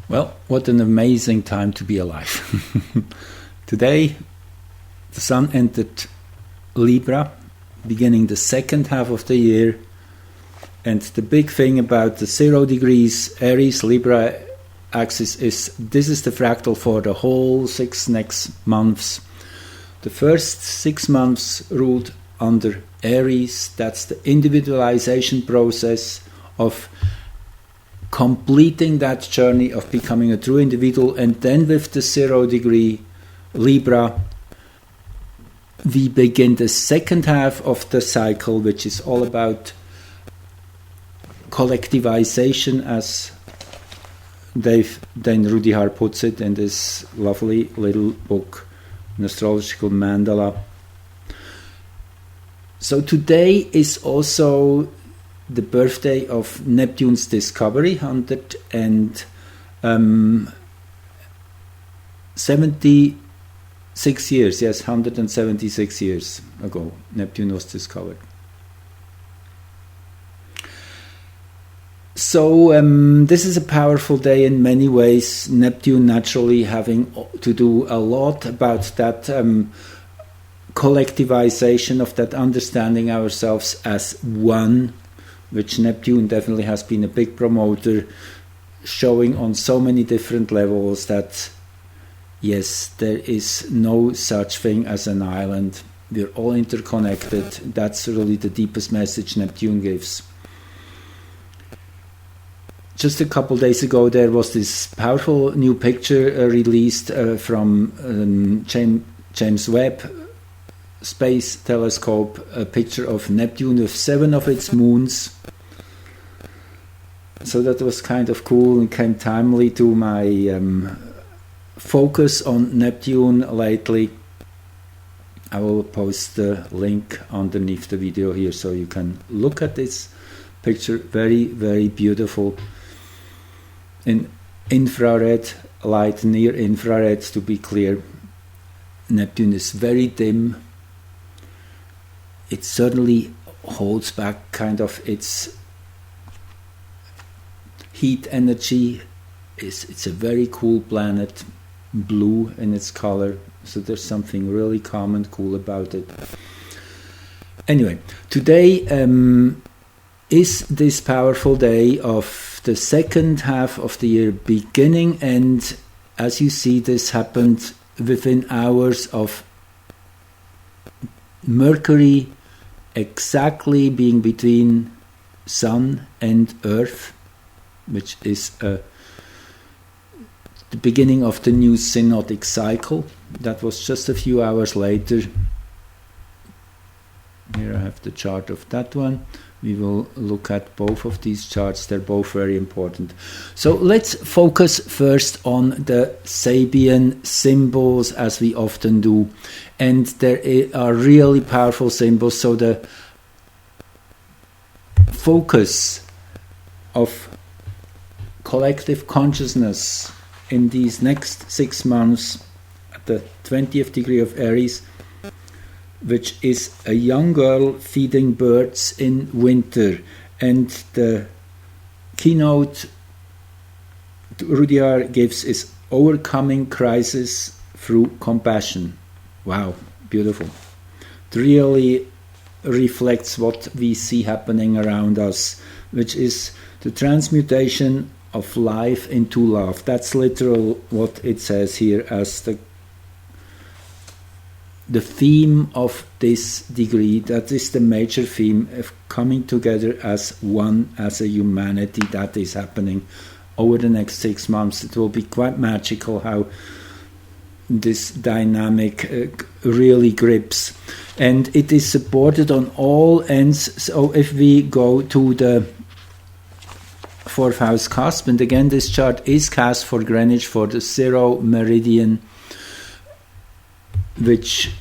Well, what an amazing time to be alive. Today, the Sun entered Libra, beginning the second half of the year. And the big thing about the 0 degrees Aries Libra axis is this is the fractal for the whole 6 next months. The first 6 months ruled under Aries. That's the individualization process of completing that journey of becoming a true individual. And then with the 0 degree Libra, we begin the second half of the cycle, which is all about collectivization, as Dave Dan Rudihar puts it in this lovely little book, An Astrological Mandala. So today is also the birthday of Neptune's discovery, 176 years, yes, 176 years ago, Neptune was discovered. So this is a powerful day in many ways. Neptune naturally having to do a lot about that collectivization of that understanding ourselves as one, which Neptune definitely has been a big promoter, showing on so many different levels that yes, there is no such thing as an island. We're all interconnected. That's really the deepest message Neptune gives. Just a couple days ago, there was this powerful new picture released from James Webb Space Telescope, a picture of Neptune with 7 of its moons. So that was kind of cool and came timely to my focus on Neptune lately. I will post the link underneath the video here so you can look at this picture. Very, very beautiful. In infrared light, near infrared to be clear. Neptune is very dim. It certainly holds back kind of its heat energy. It's a very cool planet, blue in its color, so there's something really calm and cool about it. Anyway, today is this powerful day of the second half of the year beginning, and as you see, this happened within hours of Mercury exactly being between Sun and Earth, which is the beginning of the new synodic cycle. That was just a few hours later. Here I have the chart of that one. We will look at both of these charts. They're both very important. So let's focus first on the Sabian symbols, as we often do. And there are really powerful symbols. So the focus of collective consciousness in these next 6 months at the 20th degree of Aries, which is a young girl feeding birds in winter. And the keynote Rudyard gives is overcoming crisis through compassion. Wow, beautiful. It really reflects what we see happening around us, which is the transmutation of life into love. That's literal what it says here as the theme of this degree. That is the major theme of coming together as one, as a humanity. That is happening over the next 6 months. It will be quite magical how this dynamic really grips. And it is supported on all ends. So if we go to the 4th house cusp, and again this chart is cast for Greenwich for the 0 meridian, which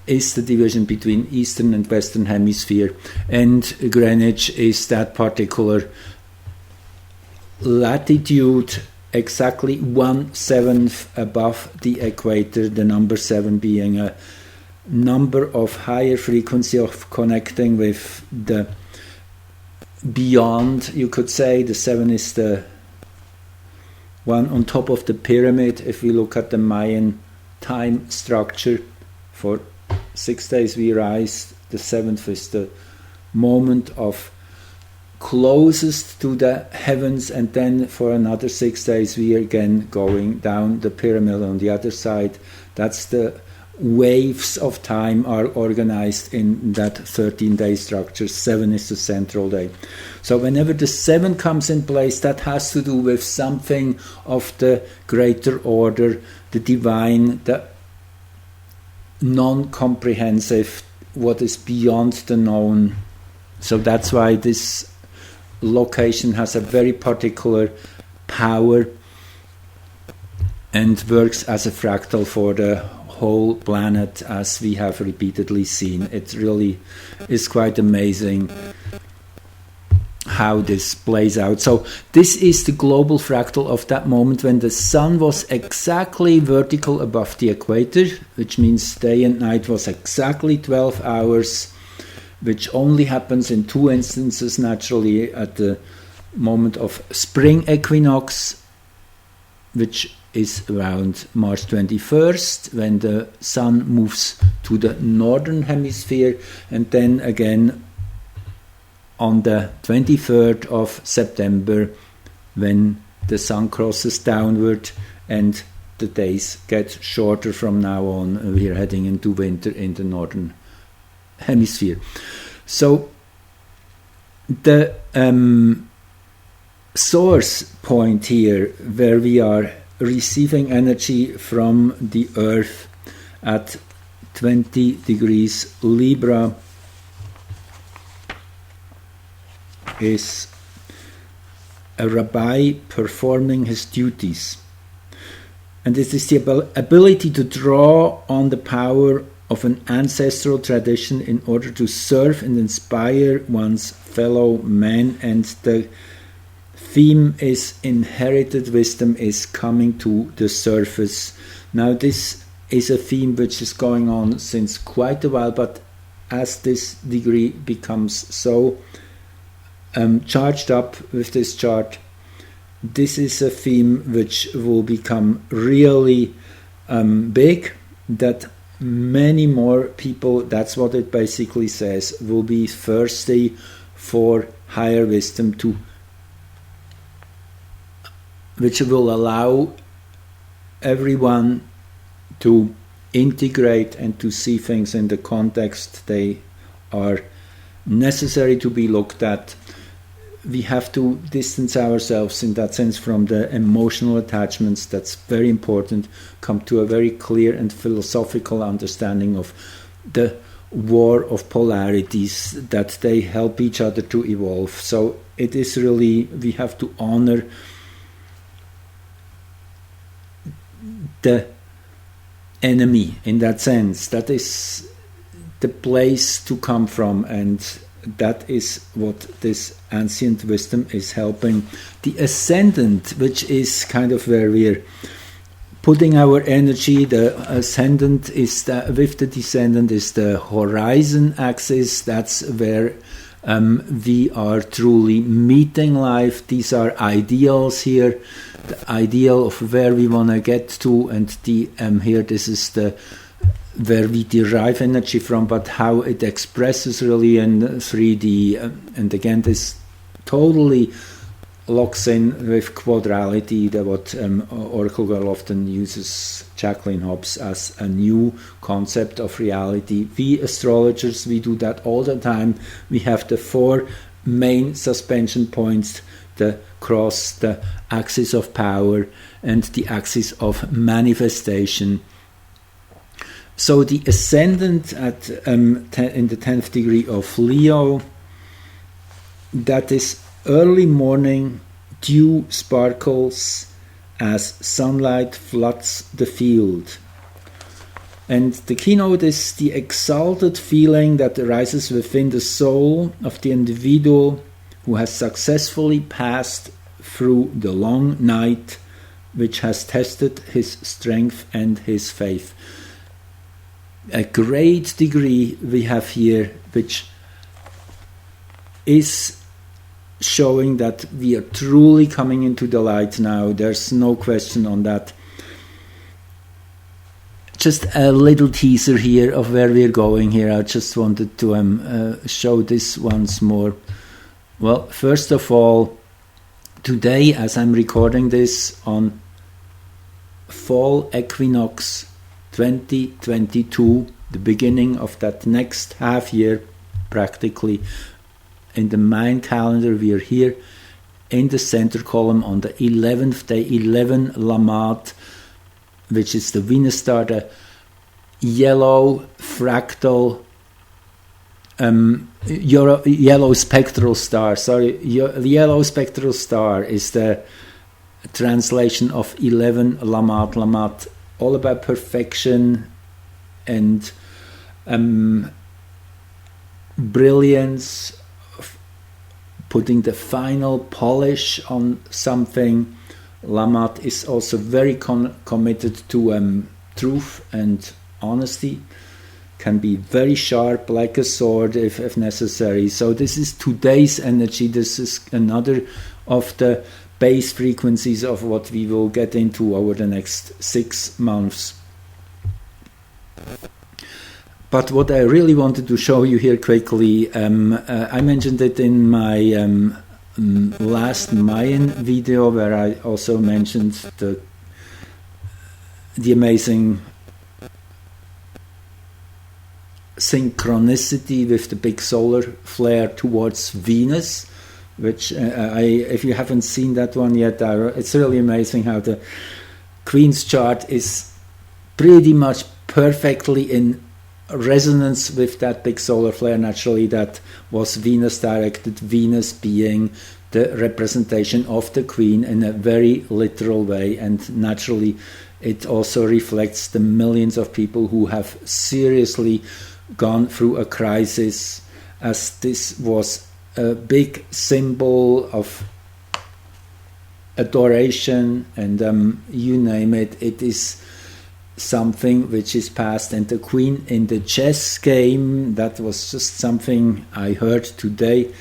is the division between Eastern and Western Hemisphere, and Greenwich is that particular latitude exactly 1/7 above the equator, the number 7 being a number of higher frequency of connecting with the beyond, you could say. The 7 is the one on top of the pyramid. If we look at the Mayan time structure, for 6 days we rise, the seventh is the moment of closest to the heavens, and then for another 6 days we are again going down the pyramid on the other side. That's the waves of time are organized in that 13-day structure. 7 is the central day. So whenever the 7 comes in place, that has to do with something of the greater order, the divine, the non-comprehensive, what is beyond the known. So that's why this location has a very particular power and works as a fractal for the whole planet, as we have repeatedly seen. It really is quite amazing how this plays out. So this is the global fractal of that moment when the sun was exactly vertical above the equator, which means day and night was exactly 12 hours, which only happens in 2 instances naturally: at the moment of spring equinox, which is around March 21st, when the sun moves to the northern hemisphere, and then again on the 23rd of September, when the sun crosses downward and the days get shorter from now on. We are heading into winter in the northern hemisphere. So the source point here, where we are receiving energy from the earth at 20 degrees Libra, is a rabbi performing his duties. And this is the ability to draw on the power of an ancestral tradition in order to serve and inspire one's fellow men. And the theme is inherited wisdom is coming to the surface. Now this is a theme which is going on since quite a while, but as this degree becomes so charged up with this chart, this is a theme which will become really big, that many more people, that's what it basically says, will be thirsty for higher wisdom, which will allow everyone to integrate and to see things in the context they are necessary to be looked at. We have to distance ourselves in that sense from the emotional attachments. That's very important. Come to a very clear and philosophical understanding of the war of polarities, that they help each other to evolve. So it is really, we have to honor the enemy in that sense. That is the place to come from, and that is what this ancient wisdom is helping. The ascendant, which is kind of where we're putting our energy, the ascendant is with the descendant is the horizon axis. That's where we are truly meeting life. These are ideals here, the ideal of where we want to get to, and the here this is the where we derive energy from, but how it expresses really in 3D. And again, this totally locks in with quadrality, that what Oracle Girl often uses, Jacqueline Hobbs, as a new concept of reality. We astrologers, we do that all the time. We have the 4 main suspension points: the cross, the axis of power, and the axis of manifestation. So the ascendant at in the 10th degree of Leo, that is early morning, dew sparkles as sunlight floods the field. And the keynote is the exalted feeling that arises within the soul of the individual who has successfully passed through the long night, which has tested his strength and his faith. A great degree we have here, which is showing that we are truly coming into the light now. There's no question on that. Just a little teaser here of where we're going here. I just wanted to show this once more. Well, first of all, today, as I'm recording this on fall equinox 2022, the beginning of that next half year, practically in the Mayan calendar, we are here in the center column on the 11th day, 11 Lamad, which is the Venus star, the yellow fractal, yellow spectral star. Sorry, the yellow spectral star is the translation of 11 Lamad. Lamad, all about perfection and brilliance, putting the final polish on something. Lamad is also very committed to truth and honesty, can be very sharp like a sword if necessary. So this is today's energy. This is another of the base frequencies of what we will get into over the next 6 months. But what I really wanted to show you here quickly, I mentioned it in my last Mayan video, where I also mentioned the amazing synchronicity with the big solar flare towards Venus, which if you haven't seen that one yet, it's really amazing how the Queen's chart is pretty much perfectly in resonance with that big solar flare. Naturally, that was Venus directed, Venus being the representation of the Queen in a very literal way, and naturally it also reflects the millions of people who have seriously gone through a crisis, as this was a big symbol of adoration and you name it. It is something which is past. And the Queen in the chess game, that was just something I heard today.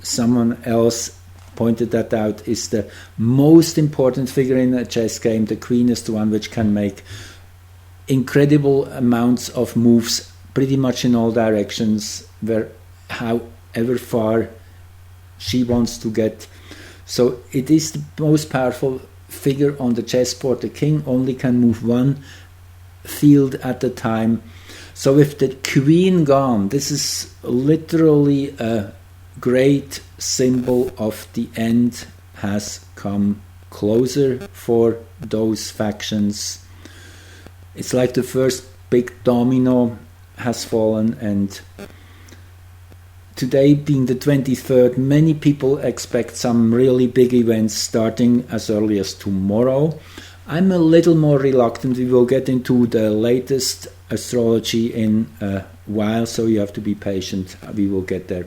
Someone else pointed that out, is the most important figure in a chess game. The Queen is the one which can make incredible amounts of moves pretty much in all directions, however far she wants to get. So it is the most powerful figure on the chessboard. The king only can move one field at a time. So with the Queen gone, this is literally a great symbol of the end has come closer for those factions. It's like the first big domino has fallen, and today being the 23rd, many people expect some really big events starting as early as tomorrow. I'm a little more reluctant. We will get into the latest astrology in a while, so you have to be patient. We will get there.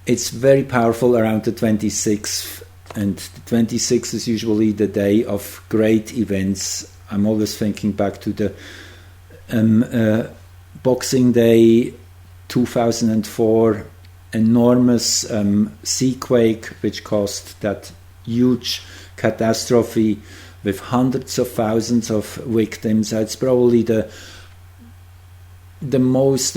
It's very powerful around the 26th, and the 26th is usually the day of great events. I'm always thinking back to the Boxing Day 2004 enormous seaquake, which caused that huge catastrophe with hundreds of thousands of victims. It's probably the most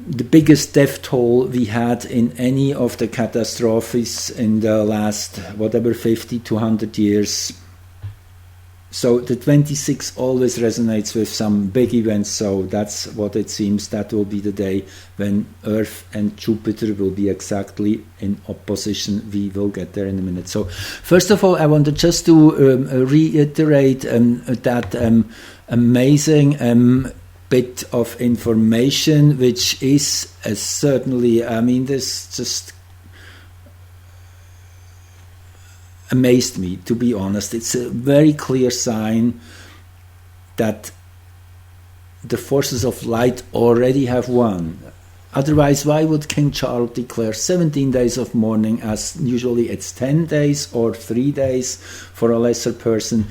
the biggest death toll we had in any of the catastrophes in the last 50 to 100 years. So the 26th always resonates with some big events, so that's what it seems. That will be the day when Earth and Jupiter will be exactly in opposition. We will get there in a minute. So first of all, I wanted just to reiterate that amazing bit of information, which is certainly, this just amazed me, to be honest. It's a very clear sign that the forces of light already have won. Otherwise, why would King Charles declare 17 days of mourning, as usually it's 10 days or 3 days for a lesser person?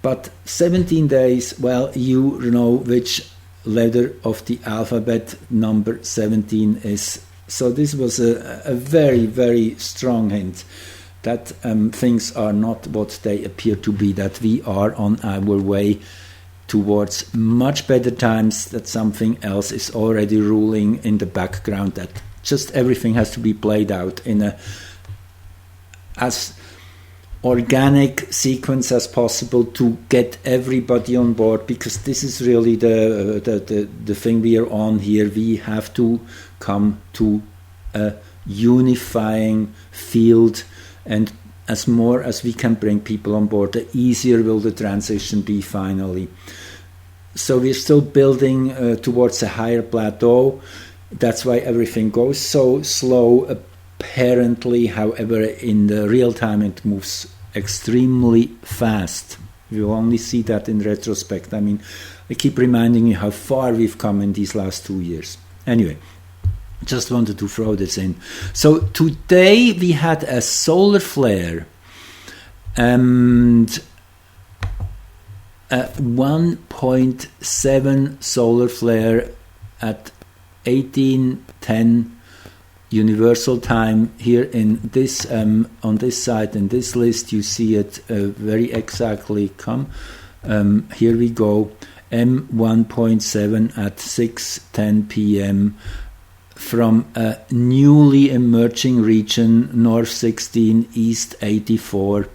But 17 days, well, you know which letter of the alphabet, number 17 is. So this was a very, very strong hint that things are not what they appear to be, that we are on our way towards much better times, that something else is already ruling in the background, that just everything has to be played out in a as organic sequence as possible to get everybody on board, because this is really the thing we are on here. We have to come to a unifying field, and as more as we can bring people on board, the easier will the transition be finally. So we're still building towards a higher plateau. That's why everything goes so slow apparently. However, in the real time it moves extremely fast. You'll only see that in retrospect. I mean, I keep reminding you how far we've come in these last 2 years. Anyway, just wanted to throw this in. So today we had a solar flare, and a 1.7 solar flare at 1810 universal time. Here in this on this side in this list you see it very exactly come. Here we go, M1.7 at 6:10 p.m. from a newly emerging region, north 16, east 84.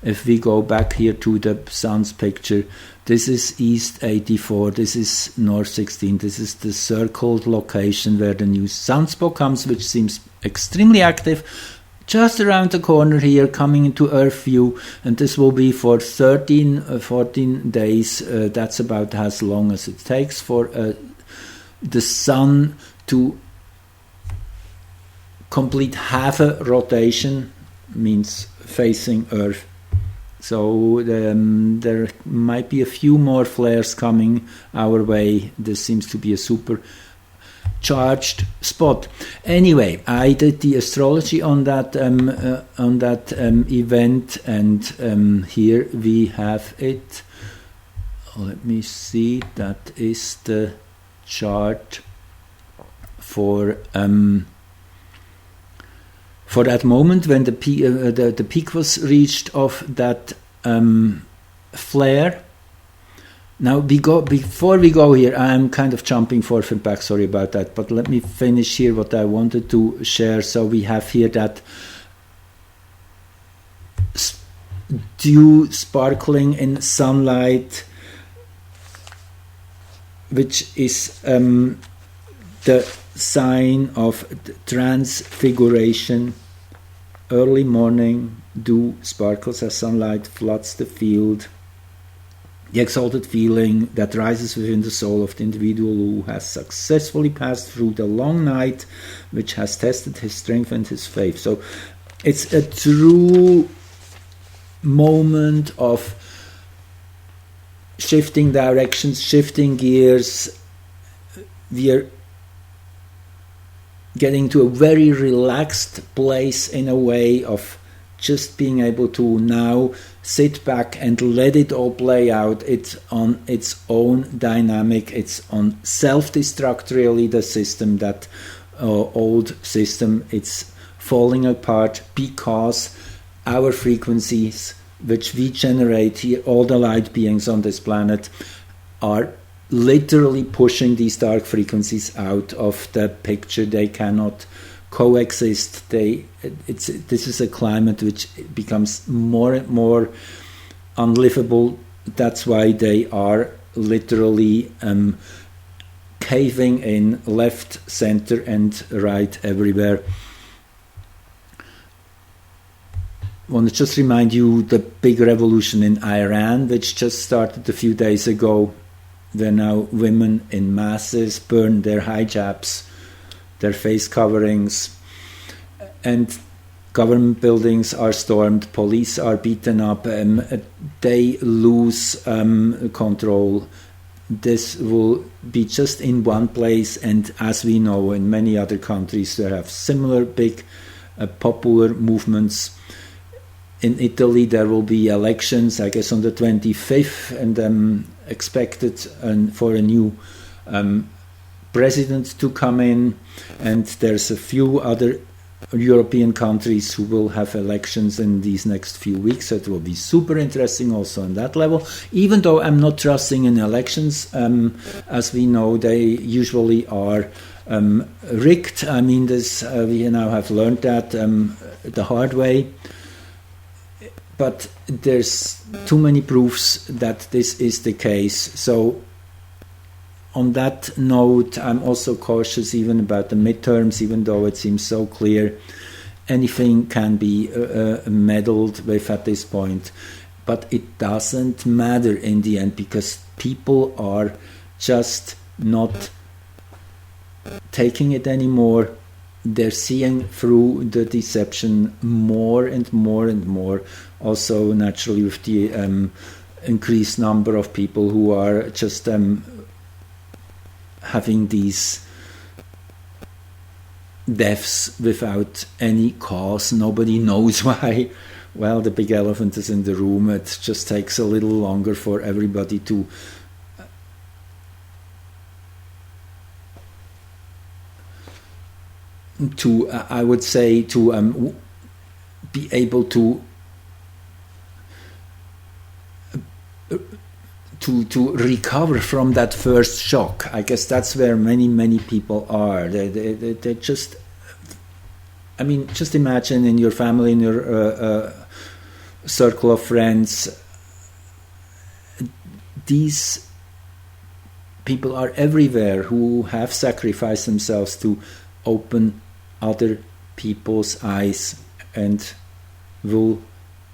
If we go back here to the sun's picture, this is east 84, this is north 16, this is the circled location where the new sunspot comes, which seems extremely active, just around the corner here, coming into Earth view, and this will be for 14 days. That's about as long as it takes for the sun to complete half a rotation, means facing Earth. So there might be a few more flares coming our way. This seems to be a super charged spot. Anyway, I did the astrology on that event, and here we have it. Let me see. That is the chart for that moment when the peak was reached of that flare. Now before we go here, I'm kind of jumping forth and back, sorry about that, but let me finish here what I wanted to share. So we have here that dew sparkling in sunlight, which is the sign of transfiguration. Early morning, dew sparkles as sunlight floods the field. The exalted feeling that rises within the soul of the individual who has successfully passed through the long night, which has tested his strength and his faith. So it's a true moment of shifting directions, shifting gears. We are getting to a very relaxed place, in a way of just being able to now sit back and let it all play out. It's on its own dynamic. It's on self-destruct, really, the system, that old system. It's falling apart because our frequencies, which we generate here, all the light beings on this planet, are literally pushing these dark frequencies out of the picture. They cannot coexist. This is a climate which becomes more and more unlivable. That's why they are literally caving in left, center, and right, everywhere. I want to just remind you the big revolution in Iran, which just started a few days ago, where now women in masses burn their hijabs, their face coverings, and government buildings are stormed, police are beaten up, they lose control. This will be just in one place, and as we know, in many other countries there have similar big popular movements. In Italy there will be elections, I guess on the 25th, and expected for a new president to come in, and there's a few other European countries who will have elections in these next few weeks, so it will be super interesting also on that level. Even though I'm not trusting in elections, as we know, they usually are rigged. I mean, this we now have learned that the hard way. But there's too many proofs that this is the case. So on that note, I'm also cautious even about the midterms, even though it seems so clear. Anything can be meddled with at this point. But it doesn't matter in the end, because people are just not taking it anymore. They're seeing through the deception more and more and more. Also, naturally, with the increased number of people who are just having these deaths without any cause. Nobody knows why. Well, the big elephant is in the room. It just takes a little longer for everybody to I would say, to be able to recover from that first shock. I guess that's where many people are. They just, I mean, just imagine in your family, in your circle of friends, these people are everywhere who have sacrificed themselves to open other people's eyes and will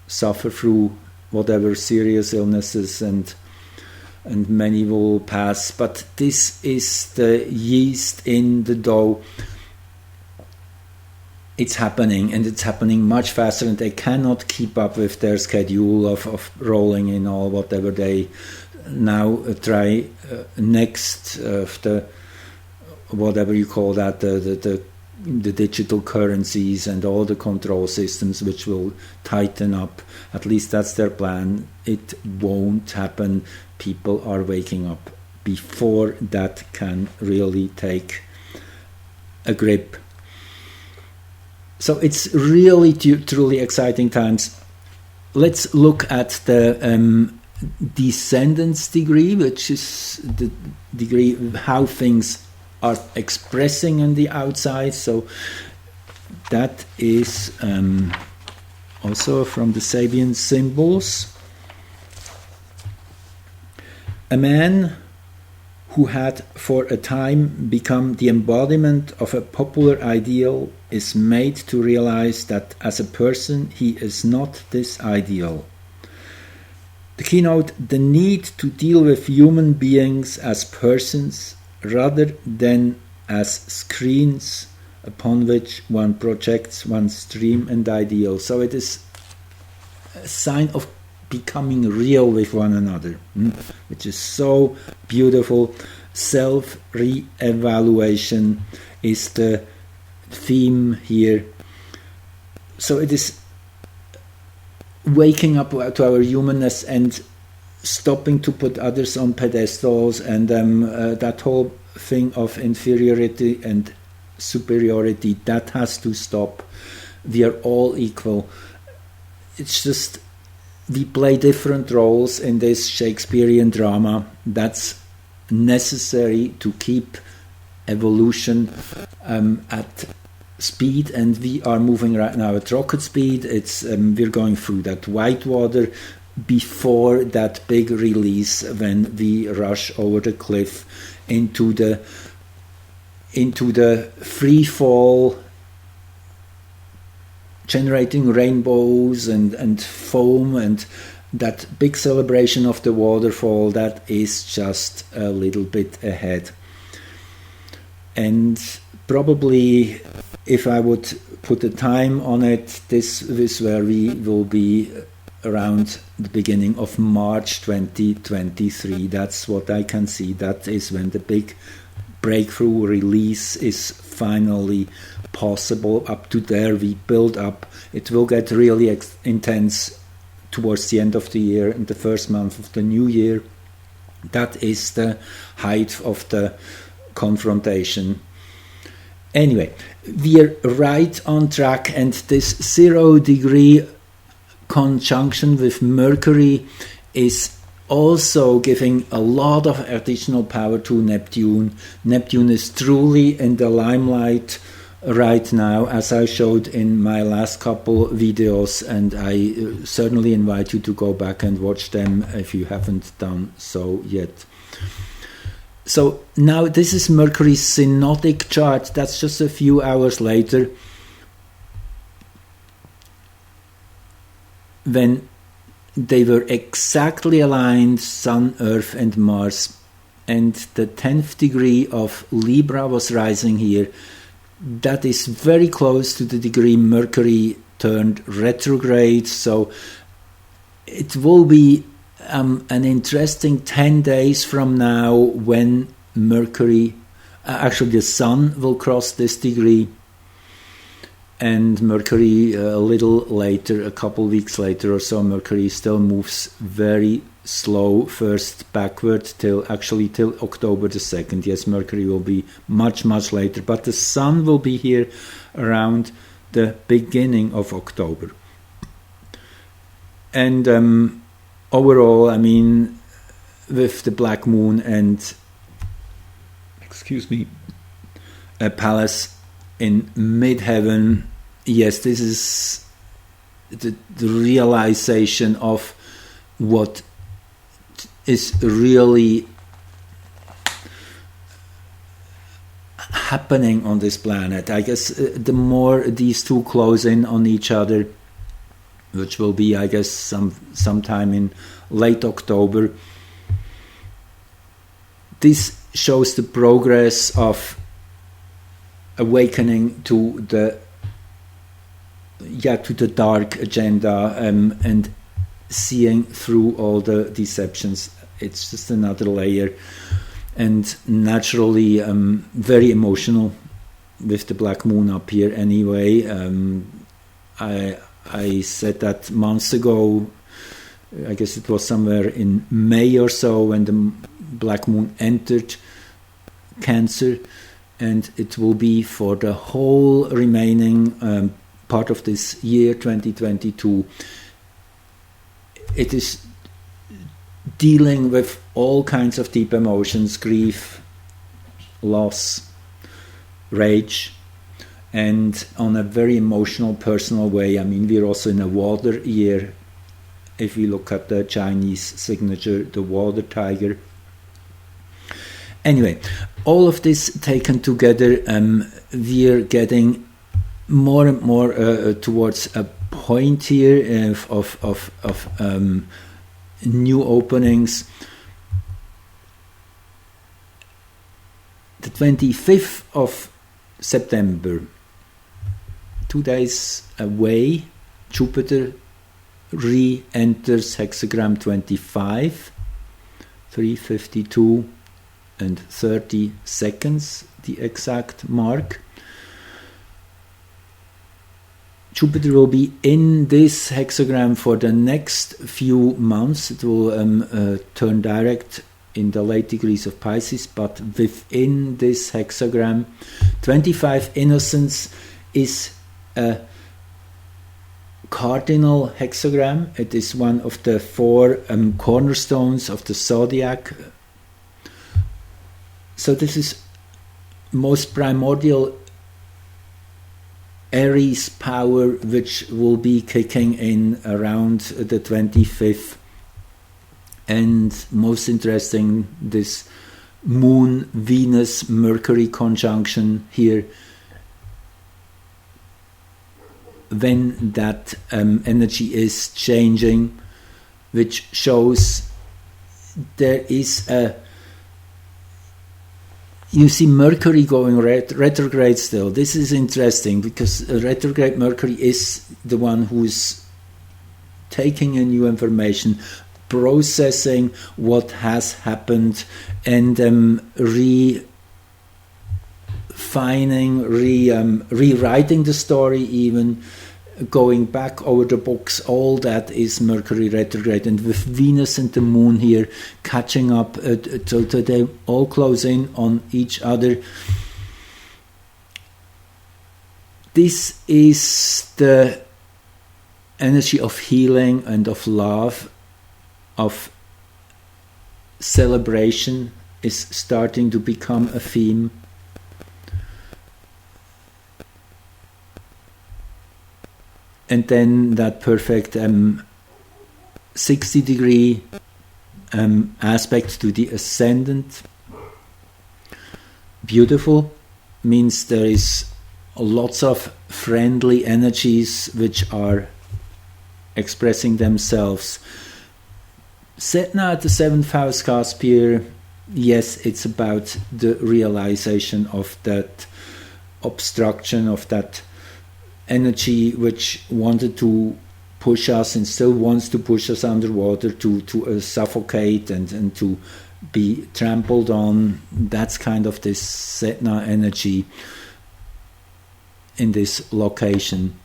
suffer through whatever serious illnesses, and many will pass. But this is the yeast in the dough. It's happening, and it's happening much faster, and they cannot keep up with their schedule of rolling in all whatever they now try next, the whatever you call that, the digital currencies and all the control systems which will tighten up. At least that's their plan. It won't happen. People are waking up before that can really take a grip. So it's really truly exciting times. Let's look at the descendants degree, which is the degree of how things are expressing on the outside. So that is also from the Sabian symbols. A man who had for a time become the embodiment of a popular ideal is made to realize that as a person he is not this ideal. The keynote: the need to deal with human beings as persons rather than as screens upon which one projects one's dream and ideal. So it is a sign of becoming real with one another, which is so beautiful. Self-re-evaluation is the theme here. So it is waking up to our humanness and stopping to put others on pedestals, and that whole thing of inferiority and superiority, that has to stop. We are all equal. It's just we play different roles in this Shakespearean drama. That's necessary to keep evolution at speed, and we are moving right now at rocket speed. It's we're going through that white water before that big release when we rush over the cliff into the free fall, generating rainbows and foam, and that big celebration of the waterfall. That is just a little bit ahead. And probably, if I would put a time on it, this is where we will be around the beginning of March 2023. That's what I can see. That is when the big breakthrough release is finally possible. Up to there we build up. It will get really intense towards the end of the year and the first month of the new year. That is the height of the confrontation. Anyway, we're right on track, and this 0-degree conjunction with Mercury is also giving a lot of additional power to Neptune. Neptune is truly in the limelight right now, as I showed in my last couple videos, and I certainly invite you to go back and watch them if you haven't done so yet. So now this is Mercury's synodic chart. That's just a few hours later, when they were exactly aligned, Sun, Earth and Mars, and the 10th degree of Libra was rising here. That is very close to the degree Mercury turned retrograde, so it will be an interesting 10 days from now when Mercury, actually the Sun will cross this degree, and Mercury a little later, a couple weeks later or so. Mercury still moves very slow, first backward till October the 2nd. Yes, Mercury will be much later, but the Sun will be here around the beginning of October. And overall, I mean, with the black moon and a palace in mid-heaven, yes, this is the realization of what is really happening on this planet. I guess the more these two close in on each other, which will be, I guess, sometime in late October, this shows the progress of awakening to the dark agenda, and seeing through all the deceptions. It's just another layer, and naturally very emotional with the black moon up here anyway. I said that months ago. I guess it was somewhere in May or so when the black moon entered Cancer, and it will be for the whole remaining part of this year 2022. It is dealing with all kinds of deep emotions: grief, loss, rage, and on a very emotional, personal way. I mean, we're also in a water year. If we look at the Chinese signature, the water tiger. Anyway, all of this taken together, we're getting more and more towards a point here of new openings. The 25th of September, 2 days away, Jupiter re-enters hexagram 25, 3:52 and 30 seconds, the exact mark. Jupiter will be in this hexagram for the next few months. It will turn direct in the late degrees of Pisces, but within this hexagram, 25 Innocence is a cardinal hexagram. It is one of the 4 cornerstones of the zodiac. So this is most primordial Aries power, which will be kicking in around the 25th. And most interesting, this Moon, Venus, Mercury conjunction here, when that energy is changing, which shows there is a, you see Mercury going retrograde still. This is interesting because retrograde Mercury is the one who's taking in new information, processing what has happened, and refining, rewriting the story even, going back over the books, all that is Mercury retrograde, and with Venus and the Moon here catching up, so that they all close in on each other. This is the energy of healing and of love, of celebration is starting to become a theme. And then that perfect 60-degree aspect to the ascendant. Beautiful means there is lots of friendly energies which are expressing themselves. Setna at the 7th house Caspier, yes, it's about the realization of that obstruction, of that energy which wanted to push us and still wants to push us underwater, to suffocate and to be trampled on. That's kind of this Setna energy in this location.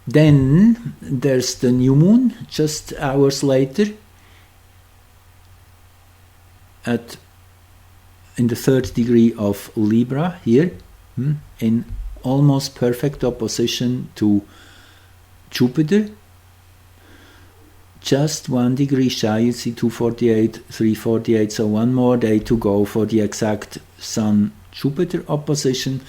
Then there's the new moon just hours later in the 3rd degree of Libra here, in almost perfect opposition to Jupiter. Just 1 degree shy, you see 248, 348, so one more day to go for the exact Sun-Jupiter opposition.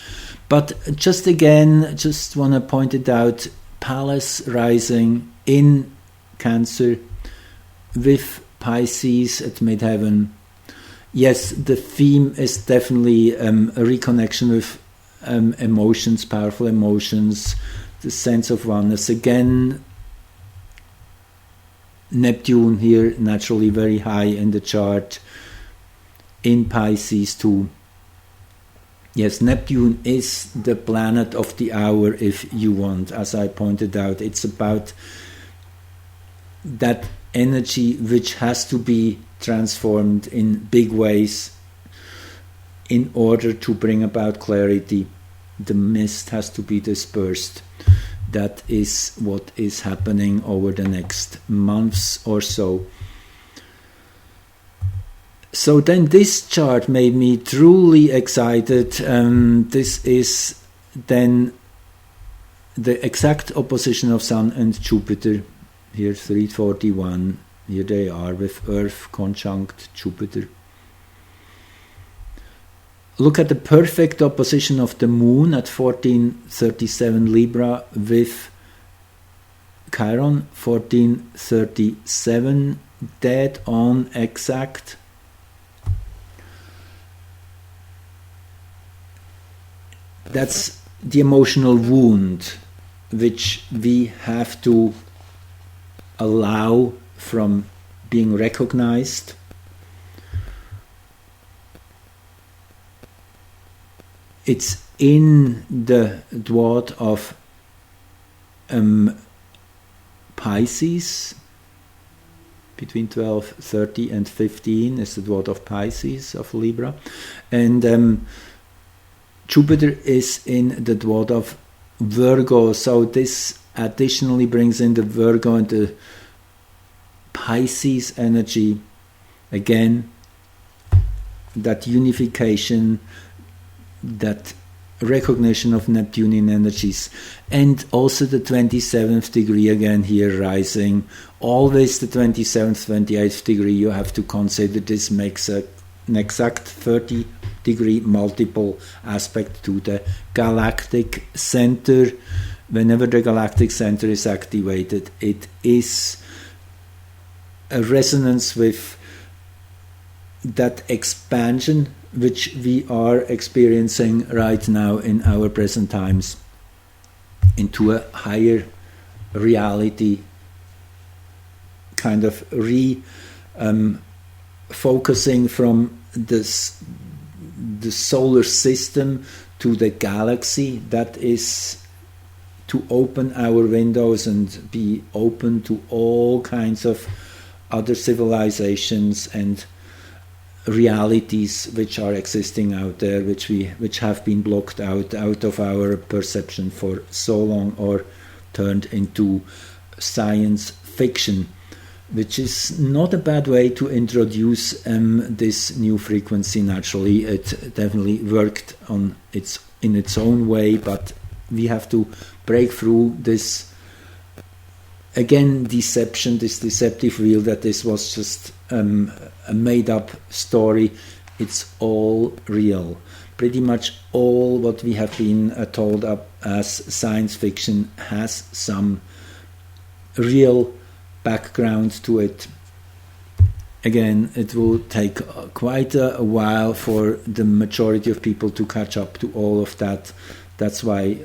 But just again, just want to point it out, Pallas rising in Cancer with Pisces at midheaven. Yes, the theme is definitely a reconnection with emotions, powerful emotions, the sense of oneness. Again, Neptune here naturally very high in the chart, in Pisces too. Yes, Neptune is the planet of the hour, if you want. As I pointed out, it's about that energy which has to be transformed in big ways in order to bring about clarity. The mist has to be dispersed. That is what is happening over the next months or so. So then this chart made me truly excited. This is then the exact opposition of Sun and Jupiter. Here 341, here they are with Earth conjunct Jupiter. Look at the perfect opposition of the Moon at 1437 Libra with Chiron, 1437, dead on exact. That's the emotional wound which we have to allow from being recognized. It's in the dwad of Pisces, between 12:30 and 15 is the dwad of Pisces, of Libra, and Jupiter is in the dwad of Virgo, so this additionally brings in the Virgo and the Pisces energy. Again, that unification, that recognition of Neptunian energies, and also the 27th degree again here rising. Always the 27th, 28th degree, you have to consider this makes an exact 30-degree multiple aspect to the galactic center. Whenever the galactic center is activated, it is a resonance with that expansion which we are experiencing right now in our present times into a higher reality, kind of focusing from the solar system to the galaxy. That is to open our windows and be open to all kinds of other civilizations and realities which are existing out there, which have been blocked out of our perception for so long, or turned into science fiction, which is not a bad way to introduce this new frequency. Naturally, it definitely worked in its own way, but we have to break through this deception, this deceptive wheel, that this was just a made-up story. It's all real. Pretty much all what we have been told up as science fiction has some real background to it. Again, it will take quite a while for the majority of people to catch up to all of that. That's why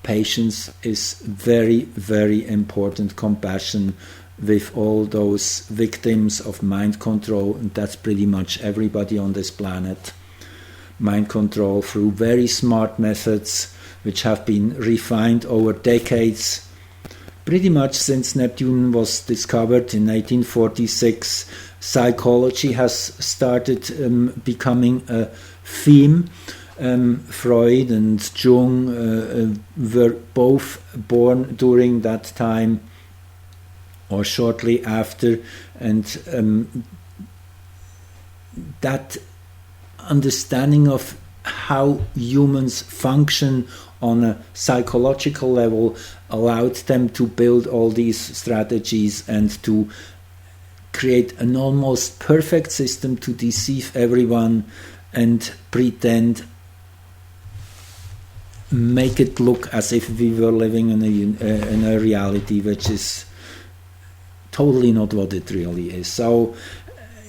patience is very, very important. Compassion with all those victims of mind control, and that's pretty much everybody on this planet. Mind control through very smart methods which have been refined over decades, pretty much since Neptune was discovered in 1846. Psychology has started becoming a theme. Freud and Jung were both born during that time or shortly after, and that understanding of how humans function on a psychological level allowed them to build all these strategies and to create an almost perfect system to deceive everyone and pretend, make it look as if we were living in a reality which is totally not what it really is. So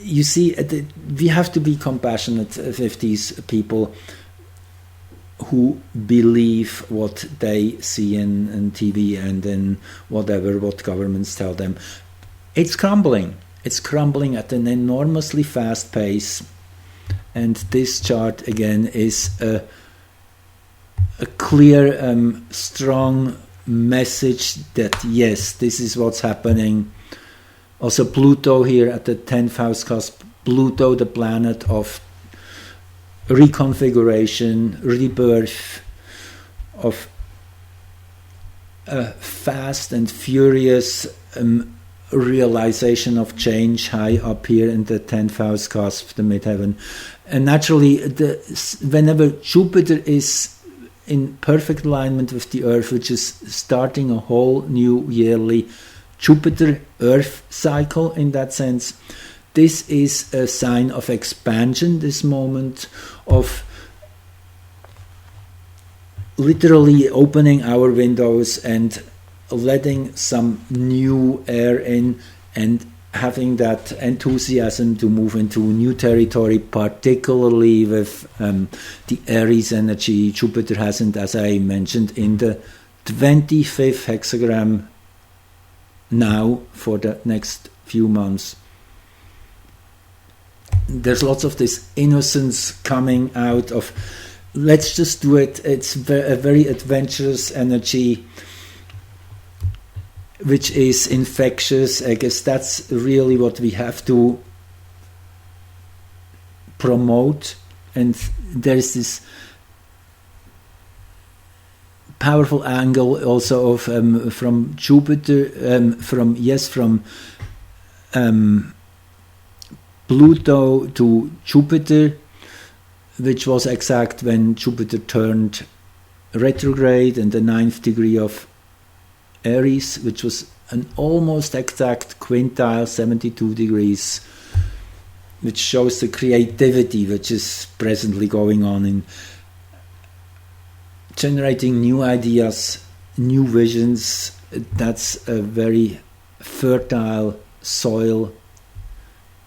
you see, we have to be compassionate with these people who believe what they see in TV and in what governments tell them. It's crumbling. It's crumbling at an enormously fast pace. And this chart again is a clear, strong message that yes, this is what's happening. Also Pluto here at the 10th house cusp. Pluto, the planet of reconfiguration, rebirth, of a fast and furious realization of change high up here in the 10th house cusp, the midheaven. And naturally, whenever Jupiter is in perfect alignment with the Earth, which is starting a whole new yearly Jupiter-Earth cycle in that sense, this is a sign of expansion, this moment of literally opening our windows and letting some new air in and having that enthusiasm to move into new territory, particularly with the Aries energy Jupiter hasn't, as I mentioned, in the 25th hexagram now for the next few months. There's lots of this innocence coming out of let's just do it. It's a very adventurous energy which is infectious. I guess that's really what we have to promote. And there is this powerful angle also of from Jupiter, from Pluto to Jupiter, which was exact when Jupiter turned retrograde in the 9th degree of Aries, which was an almost exact quintile, 72 degrees, which shows the creativity which is presently going on in generating new ideas, new visions. That's a very fertile soil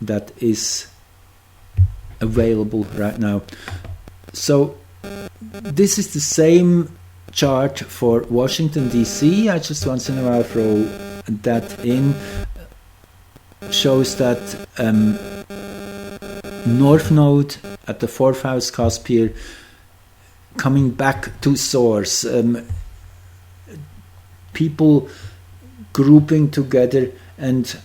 that is available right now. So this is the same chart for Washington DC. I just once in a while throw that in. Shows that North Node at the 4th house cusp here, coming back to source. People grouping together and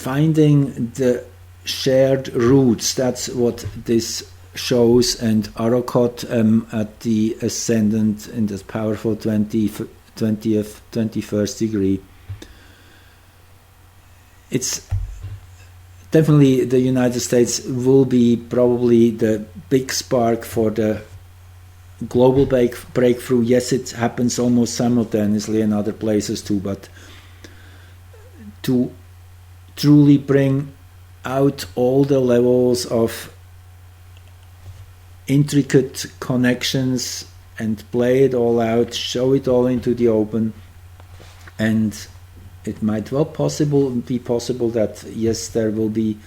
finding the shared roots. That's what this shows. And Arrokoth at the ascendant in this powerful 21st degree. It's definitely the United States will be probably the big spark for the global breakthrough. Yes, it happens almost simultaneously in other places too, but to truly bring out all the levels of intricate connections and play it all out, show it all into the open, and it might well be possible that yes, there will be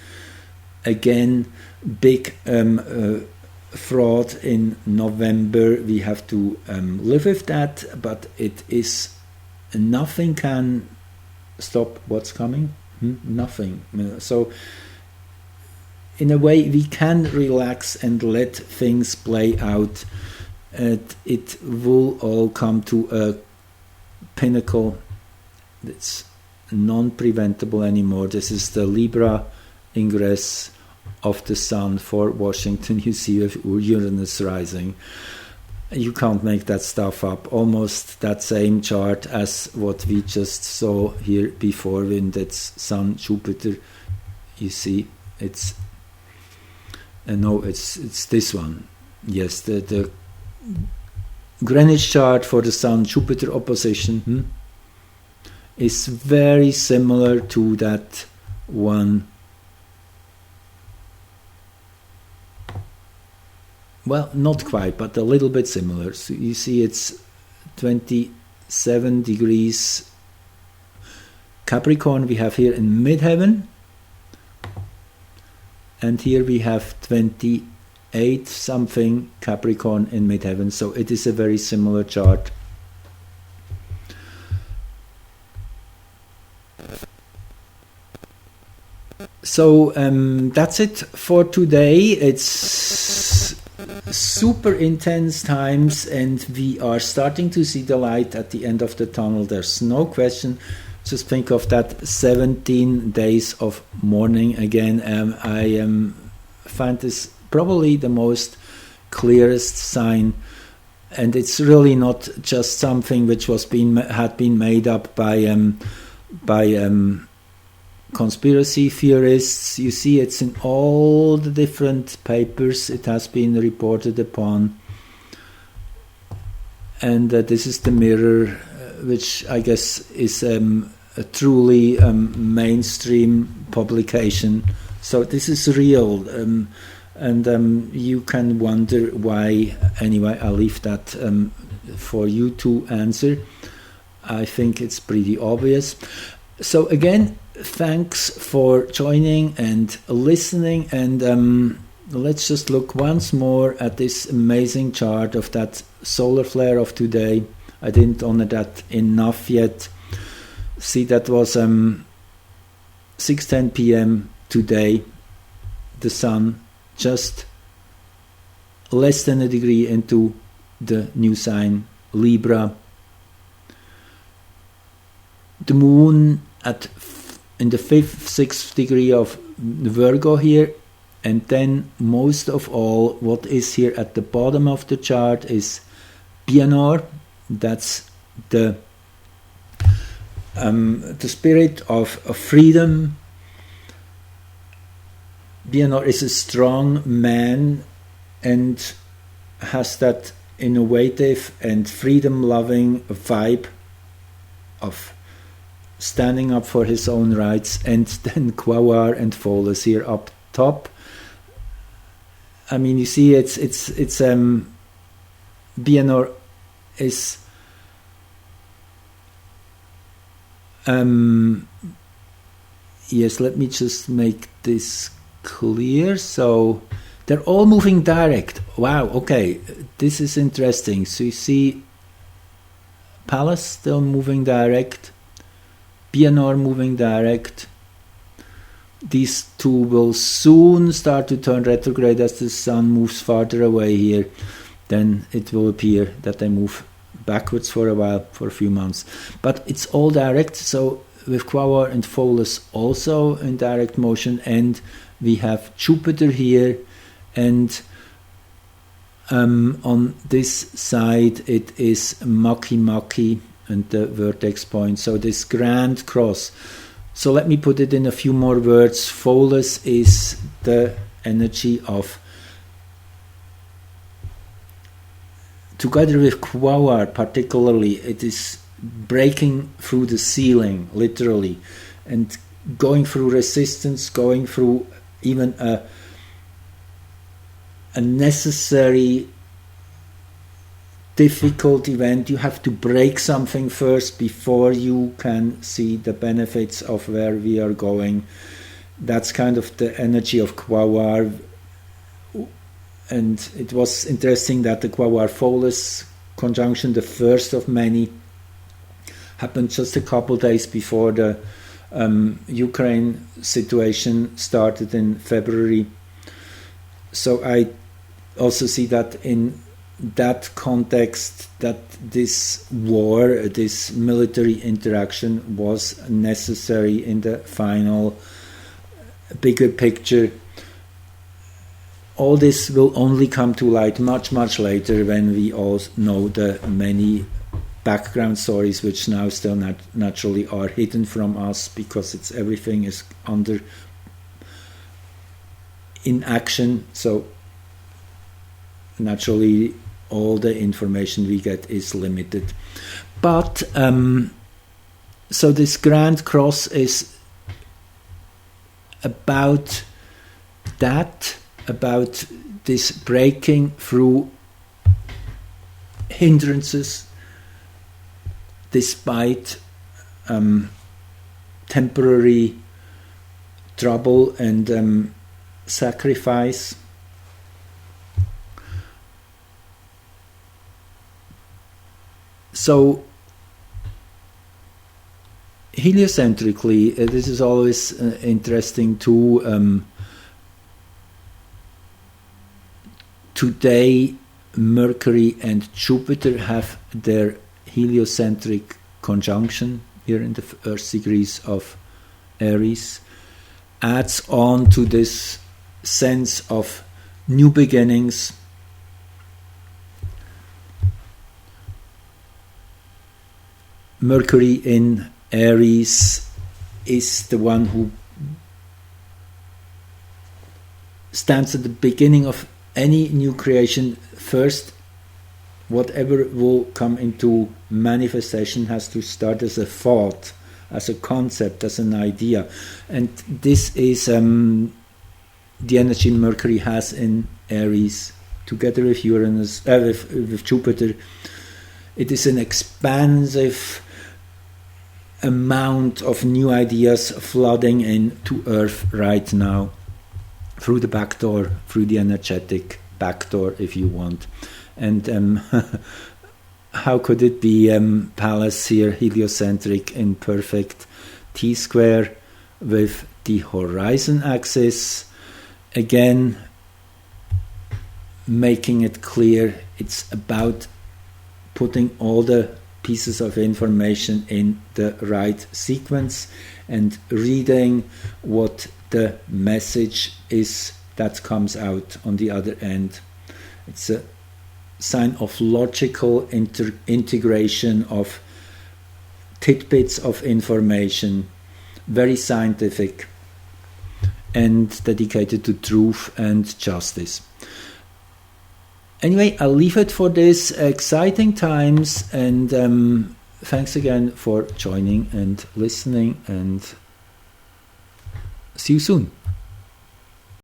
again big fraud in November. We have to live with that, but it is nothing can stop what's coming. Nothing. So in a way we can relax and let things play out. It will all come to a pinnacle that's non-preventable anymore. This is the Libra ingress of the Sun for Washington. You see Uranus rising. You can't make that stuff up. Almost that same chart as what we just saw here before when that's Sun Jupiter. You see, it's no, it's this one. Yes, the Greenwich chart for the Sun Jupiter opposition is very similar to that one. Well, not quite, but a little bit similar. So you see it's 27 degrees Capricorn we have here in midheaven, and here we have 28 something Capricorn in midheaven. So it is a very similar chart. So that's it for today. It's super intense times, and we are starting to see the light at the end of the tunnel. There's no question. Just think of that 17 days of mourning again. I find this probably the most clearest sign, and it's really not just something which had been made up by conspiracy theorists. You see, it's in all the different papers. It has been reported upon, and this is the Mirror, which I guess is a truly mainstream publication. So this is real, and you can wonder why. Anyway, I'll leave that for you to answer. I think it's pretty obvious. So again, thanks for joining and listening, and let's just look once more at this amazing chart of that solar flare of today. I didn't honor that enough yet. See, that was 6:10 p.m. today. The Sun just less than a degree into the new sign Libra. The Moon in the 5th, 6th degree of Virgo here, and then most of all, what is here at the bottom of the chart is Pianor. That's the spirit of freedom. Pianor is a strong man and has that innovative and freedom-loving vibe of standing up for his own rights. And then Quawar and Pholas here up top. I mean, you see, it's Pianor is yes, let me just make this clear. So they're all moving direct. Wow, okay, this is interesting. So you see Pallas still moving direct, Pianor moving direct. These two will soon start to turn retrograde as the Sun moves farther away here. Then it will appear that they move backwards for a while, for a few months. But it's all direct, so with Quasar and Pholus also in direct motion, and we have Jupiter here, and on this side it is Maki and the vertex point, so this grand cross. So let me put it in a few more words. Pholus is the energy of, together with Quasar particularly, it is breaking through the ceiling, literally, and going through resistance, going through even a necessary difficult event. You have to break something first before you can see the benefits of where we are going. That's kind of the energy of Quasar. And it was interesting that the Quasar-Pholus conjunction, the first of many, happened just a couple days before the Ukraine situation started in February. So I also see that in that context, that this war, this military interaction was necessary in the final bigger picture. All this will only come to light much, much later, when we all know the many background stories which now still naturally are hidden from us, because everything is in action. So naturally all the information we get is limited. But so this grand cross is about that, about this breaking through hindrances despite temporary trouble and sacrifice. So heliocentrically, this is always interesting too. Today, Mercury and Jupiter have their heliocentric conjunction here in the first degrees of Aries. Adds on to this sense of new beginnings. Mercury in Aries is the one who stands at the beginning of any new creation. First, whatever will come into manifestation has to start as a thought, as a concept, as an idea. And this is the energy Mercury has in Aries, together with Uranus, with Jupiter. It is an expansive amount of new ideas flooding into Earth right now, through the back door, through the energetic back door, if you want. And how could it be Pallas here, heliocentric in perfect T-square with the horizon axis, again making it clear it's about putting all the pieces of information in the right sequence and reading what the message is that comes out on the other end. It's a sign of logical integration of tidbits of information, very scientific and dedicated to truth and justice. Anyway, I'll leave it for this exciting times, and thanks again for joining and listening, and see you soon.